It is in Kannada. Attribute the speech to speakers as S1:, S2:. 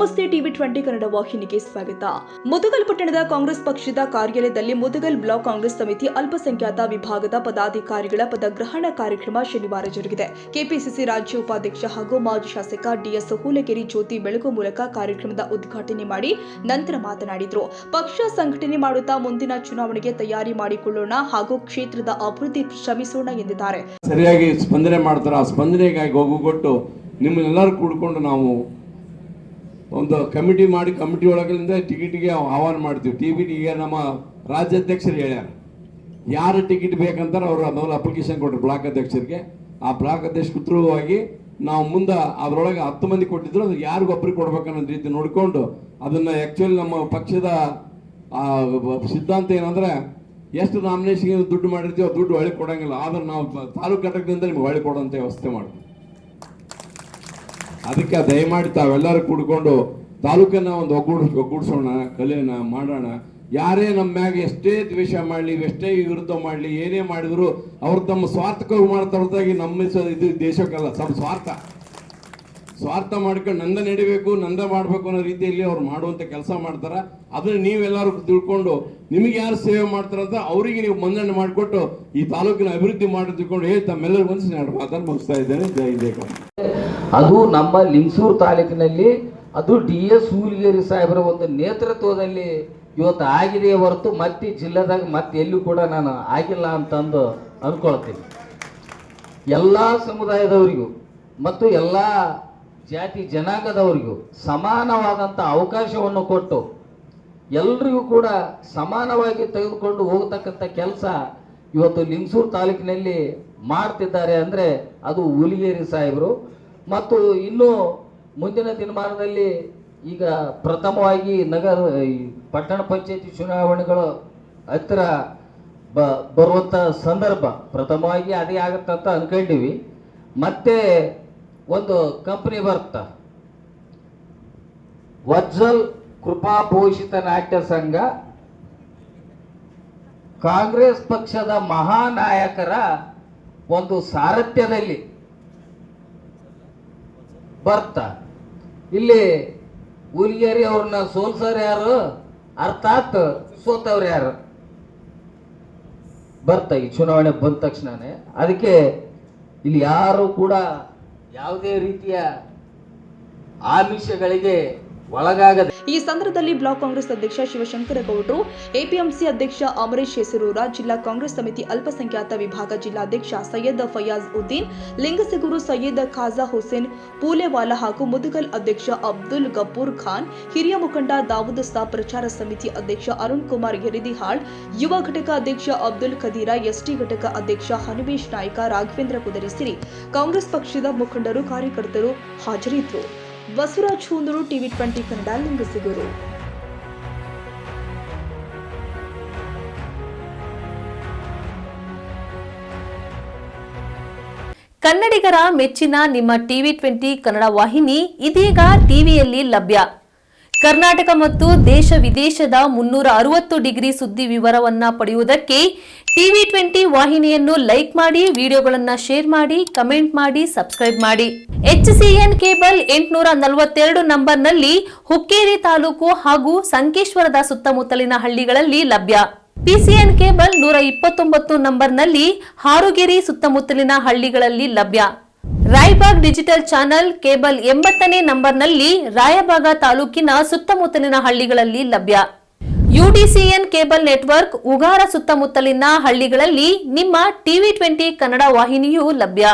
S1: ನಮಸ್ತೆ ಟಿವಿ20 ಕನ್ನಡ ವಾಹಿನಿಗೆ ಸ್ವಾಗತ. ಮುದಗಲ್ ಪಟ್ಟಣದ ಕಾಂಗ್ರೆಸ್ ಪಕ್ಷದ ಕಾರ್ಯಾಲಯದಲ್ಲಿ ಮುದಗಲ್ ಬ್ಲಾಕ್ ಕಾಂಗ್ರೆಸ್ ಸಮಿತಿ ಅಲ್ಪಸಂಖ್ಯಾತ ವಿಭಾಗದ ಪದಾಧಿಕಾರಿಗಳ ಪದಗ್ರಹಣ ಕಾರ್ಯಕ್ರಮ ಶನಿವಾರ ಜರುಗಿದೆ. ಕೆಪಿಸಿಸಿ ರಾಜ್ಯ ಉಪಾಧ್ಯಕ್ಷ ಹಾಗೂ ಮಾಜಿ ಶಾಸಕ ಡಿಎಸ್ ಹೂಲಗೇರಿ ಜ್ಯೋತಿ ಬೆಳಗುವ ಮೂಲಕ ಕಾರ್ಯಕ್ರಮದ ಉದ್ಘಾಟನೆ ಮಾಡಿ ನಂತರ ಮಾತನಾಡಿದರು. ಪಕ್ಷ ಸಂಘಟನೆ ಮಾಡುತ್ತಾ ಮುಂದಿನ ಚುನಾವಣೆಗೆ ತಯಾರಿ ಮಾಡಿಕೊಳ್ಳೋಣ ಹಾಗೂ ಕ್ಷೇತ್ರದ ಅಭಿವೃದ್ಧಿ ಶ್ರಮಿಸೋಣ ಎಂದಿದ್ದಾರೆ.
S2: ಸರಿಯಾಗಿ ಸ್ಪಂದನೆ ಮಾಡ್ತಾರೆ. ಆ ಸ್ಪಂದನೆಗಾಗಿ ಹೋಗುಗೊಟ್ಟು ನಿಮ್ಮನ್ನೆಲ್ಲರೂ ಕೂಡ್ಕೊಂಡು ನಾವು ಒಂದು ಕಮಿಟಿ ಮಾಡಿ ಕಮಿಟಿ ಒಳಗಿಂದ ಟಿಕೆಟ್ಗೆ ಆಹ್ವಾನ ಮಾಡ್ತೀವಿ. ಟಿವಿಗೆ ನಮ್ಮ ರಾಜ್ಯಾಧ್ಯಕ್ಷರು ಹೇಳ್ಯಾರ ಯಾರು ಟಿಕೆಟ್ ಬೇಕಂತಾರೆ ಅವರು ಮೊದಲು ಅಪ್ಲಿಕೇಶನ್ ಕೊಟ್ಟರು ಬ್ಲಾಕ್ ಅಧ್ಯಕ್ಷರಿಗೆ. ಆ ಬ್ಲಾಕ್ ಅಧ್ಯಕ್ಷ ಉತ್ತರವಾಗಿ ನಾವು ಮುಂದೆ ಅದರೊಳಗೆ 10 ಮಂದಿ ಕೊಟ್ಟಿದ್ರು, ಅದು ಯಾರಿಗೊಬ್ಬರಿಗೆ ಕೊಡ್ಬೇಕನ್ನೋ ರೀತಿ ನೋಡಿಕೊಂಡು ಅದನ್ನು ಆ್ಯಕ್ಚುಲಿ ನಮ್ಮ ಪಕ್ಷದ ಸಿದ್ಧಾಂತ ಏನಂದರೆ ಎಷ್ಟು ನಾಮಿನೇಷನ್ಗೆ ದುಡ್ಡು ಮಾಡಿರ್ತೀವಿ ಆ ದುಡ್ಡು ಒಳಗೆ ಕೊಡೋಂಗಿಲ್ಲ, ಆದ್ರೆ ನಾವು ತಾಲೂಕು ಘಟಕದಿಂದ ನಿಮ್ಗೆ ಒಳಗೆ ಕೊಡೋಂಥ ವ್ಯವಸ್ಥೆ ಮಾಡ್ತೀವಿ. ಅದಕ್ಕೆ ದಯಮಾಡಿ ತಾವೆಲ್ಲರೂ ಕೂಡ್ಕೊಂಡು ತಾಲೂಕನ್ನ ಒಂದು ಒಗ್ಗೂಡಿಸೋಣ, ಕಲಿಯೋಣ, ಮಾಡೋಣ. ಯಾರೇ ನಮ್ಮ ಮ್ಯಾಗ ಎಷ್ಟೇ ದ್ವೇಷ ಮಾಡಲಿ, ಎಷ್ಟೇ ವಿರುದ್ಧ ಮಾಡಲಿ, ಏನೇ ಮಾಡಿದ್ರು ಅವ್ರು ತಮ್ಮ ಸ್ವಾರ್ಥಕ್ಕಾಗಿ ಮಾಡ್ತಾ ಹೊರತಾಗಿ ನಮ್ಮ ಇದು ದೇಶಕ್ಕಲ್ಲ, ಸ್ವಲ್ಪ ಸ್ವಾರ್ಥ ಮಾಡ್ಕೊಂಡು ನಂದ ನಡಿಬೇಕು, ನಂದ ಮಾಡಬೇಕು ಅನ್ನೋ ರೀತಿಯಲ್ಲಿ ಅವ್ರು ಮಾಡುವಂಥ ಕೆಲಸ ಮಾಡ್ತಾರೆ. ಅದನ್ನ ನೀವೆಲ್ಲರೂ ತಿಳ್ಕೊಂಡು ನಿಮಗೆ ಯಾರು ಸೇವೆ ಮಾಡ್ತಾರಂತ ಅವರಿಗೆ ನೀವು ಮನ್ನಣೆ ಮಾಡಿಕೊಟ್ಟು ಈ ತಾಲೂಕಿನ ಅಭಿವೃದ್ಧಿ ಮಾಡಿ ತಿಳ್ಕೊಂಡು ತಮ್ಮೆಲ್ಲರಿಗೂ ಒಂದು ಮಾತನ್ನು ಮುಗಿಸ್ತಾ ಇದ್ದೇನೆ. ಜೈ.
S3: ಅದು ನಮ್ಮ ಲಿಂಗಸೂರು ತಾಲೂಕಿನಲ್ಲಿ ಅದು ಡಿಎಸ್ ಹೂಲಗೇರಿ ಸಾಹೇಬರ ಒಂದು ನೇತೃತ್ವದಲ್ಲಿ ಇವತ್ತು ಆಗಿದೆ ಹೊರತು ಮತ್ತೆ ಜಿಲ್ಲೆದಾಗ ಮತ್ತೆ ಎಲ್ಲೂ ಕೂಡ ನಾನು ಆಗಿಲ್ಲ ಅಂತಂದು ಅಂದ್ಕೊಳ್ತೀನಿ. ಎಲ್ಲ ಸಮುದಾಯದವರಿಗೂ ಮತ್ತು ಎಲ್ಲ ಜಾತಿ ಜನಾಂಗದವರಿಗೂ ಸಮಾನವಾದಂಥ ಅವಕಾಶವನ್ನು ಕೊಟ್ಟು ಎಲ್ರಿಗೂ ಕೂಡ ಸಮಾನವಾಗಿ ತೆಗೆದುಕೊಂಡು ಹೋಗತಕ್ಕಂಥ ಕೆಲಸ ಇವತ್ತು ಲಿಂಗಸೂರು ತಾಲೂಕಿನಲ್ಲಿ ಮಾಡ್ತಿದ್ದಾರೆ ಅಂದರೆ ಅದು ಹೂಲಗೇರಿ ಸಾಹೇಬರು. ಮತ್ತು ಇನ್ನು ಮುಂದಿನ ದಿನಮಾನದಲ್ಲಿ ಈಗ ಪ್ರಥಮವಾಗಿ ಪಟ್ಟಣ ಪಂಚಾಯತಿ ಚುನಾವಣೆಗಳು ಹತ್ತಿರ ಬರುವಂಥ ಸಂದರ್ಭ ಪ್ರಥಮವಾಗಿ ಅದೇ ಆಗುತ್ತಂತ ಅನ್ಕೊಂಡಿವಿ. ಮತ್ತೆ ಒಂದು ಕಂಪನಿ ಬರುತ್ತಾ ವಜ್ಜಲ್ ಕೃಪಾಪೋಷಿತ ನಾಟ್ಯ ಸಂಘ ಕಾಂಗ್ರೆಸ್ ಪಕ್ಷದ ಮಹಾನಾಯಕರ ಒಂದು ಸಾರಥ್ಯದಲ್ಲಿ ಬರ್ತಾ ಇಲ್ಲಿ ಹೂಲಗೇರಿ ಅವ್ರನ್ನ ಸೋಲ್ಸೋರು ಯಾರು, ಅರ್ಥಾತ್ ಸೋತವ್ರು ಯಾರು ಬರ್ತಾ ಈ ಚುನಾವಣೆ ಬಂದ ತಕ್ಷಣನೇ. ಅದಕ್ಕೆ ಇಲ್ಲಿ ಯಾರು ಕೂಡ ಯಾವುದೇ ರೀತಿಯ ಆಮಿಷಗಳಿಗೆ ಒಳಗಾಗದೆ.
S1: ಈ ಸಂದರ್ಭದಲ್ಲಿ ಬ್ಲಾಕ್ ಕಾಂಗ್ರೆಸ್ ಅಧ್ಯಕ್ಷ ಶಿವಶಂಕರ ಗೌಡ್ರು, ಎಪಿಎಂಸಿ ಅಧ್ಯಕ್ಷ ಅಮರೇಶ್ ಹೆಸರೂರ, ಜಿಲ್ಲಾ ಕಾಂಗ್ರೆಸ್ ಸಮಿತಿ ಅಲ್ಪಸಂಖ್ಯಾತ ವಿಭಾಗ ಜಿಲ್ಲಾಧ್ಯಕ್ಷ ಸೈಯದ್ ಫಯಾಜ್ ಉದ್ದೀನ್, ಲಿಂಗಸಿಗೂರು ಸೈಯದ್ ಖಾಜಾ ಹುಸೇನ್ ಪೂಲೆವಾಲಾ ಹಾಗೂ ಮುದಗಲ್ ಅಧ್ಯಕ್ಷ ಅಬ್ದುಲ್ ಗಫೂರ್ ಖಾನ್, ಹಿರಿಯ ಮುಖಂಡ ದಾವೂದ್ ಸಾಬ್, ಪ್ರಚಾರ ಸಮಿತಿ ಅಧ್ಯಕ್ಷ ಅರುಣ್ ಕುಮಾರ್ ಯರಿದಿಹಾಳ್, ಯುವ ಘಟಕ ಅಧ್ಯಕ್ಷ ಅಬ್ದುಲ್ ಖದೀರ, ಎಸ್ಟಿ ಘಟಕ ಅಧ್ಯಕ್ಷ ಹನುಮೇಶ್ ನಾಯ್ಕ, ರಾಘವೇಂದ್ರ ಕುದರಿಸಿರಿ, ಕಾಂಗ್ರೆಸ್ ಪಕ್ಷದ ಮುಖಂಡರು, ಕಾರ್ಯಕರ್ತರು ಹಾಜರಿದ್ದರು. ಬಸವರಾಜ್ ಹೂಂದೂರು, ಟಿವಿ20 ಕನ್ನಡ, ಲಿಂಗಸಿಗೂರು.
S4: ಕನ್ನಡಿಗರ ಮೆಚ್ಚಿನ ನಿಮ್ಮ ಟಿವಿ20 ಕನ್ನಡ ವಾಹಿನಿ ಇದೀಗ ಟಿವಿಯಲ್ಲಿ ಲಭ್ಯ. ಕರ್ನಾಟಕ ಮತ್ತು ದೇಶ ವಿದೇಶದ 360 ಡಿಗ್ರಿ ಸುದ್ದಿ ವಿವರವನ್ನ ಪಡೆಯುವುದಕ್ಕೆ ಟಿವಿ20 ವಾಹಿನಿಯನ್ನು ಲೈಕ್ ಮಾಡಿ, ವಿಡಿಯೋಗಳನ್ನು ಶೇರ್ ಮಾಡಿ, ಕಮೆಂಟ್ ಮಾಡಿ, ಸಬ್ಸ್ಕ್ರೈಬ್ ಮಾಡಿ. HCN ಕೇಬಲ್ 842 ನಂಬರ್ನಲ್ಲಿ ಹುಕ್ಕೇರಿ ತಾಲೂಕು ಹಾಗೂ ಸಂಕೇಶ್ವರದ ಸುತ್ತಮುತ್ತಲಿನ ಹಳ್ಳಿಗಳಲ್ಲಿ ಲಭ್ಯ. PCN ಕೇಬಲ್ 129 ನಂಬರ್ನಲ್ಲಿ ಹಾರುಗೆರೆ ಸುತ್ತಮುತ್ತಲಿನ ಹಳ್ಳಿಗಳಲ್ಲಿ ಲಭ್ಯ. ರಾಯಬಾಗ್ ಡಿಜಿಟಲ್ ಚಾನೆಲ್ ಕೇಬಲ್ 80ನೇ ನಂಬರ್ನಲ್ಲಿ ರಾಯಬಾಗ ತಾಲೂಕಿನ ಸುತ್ತಮುತ್ತಲಿನ ಹಳ್ಳಿಗಳಲ್ಲಿ ಲಭ್ಯ. UDCN ಕೇಬಲ್ ನೆಟ್ವರ್ಕ್ ಉಗಾರ ಸುತ್ತಮುತ್ತಲಿನ ಹಳ್ಳಿಗಳಲ್ಲಿ ನಿಮ್ಮ ಟಿವಿ20 ಕನ್ನಡ ವಾಹಿನಿಯೂ ಲಭ್ಯ.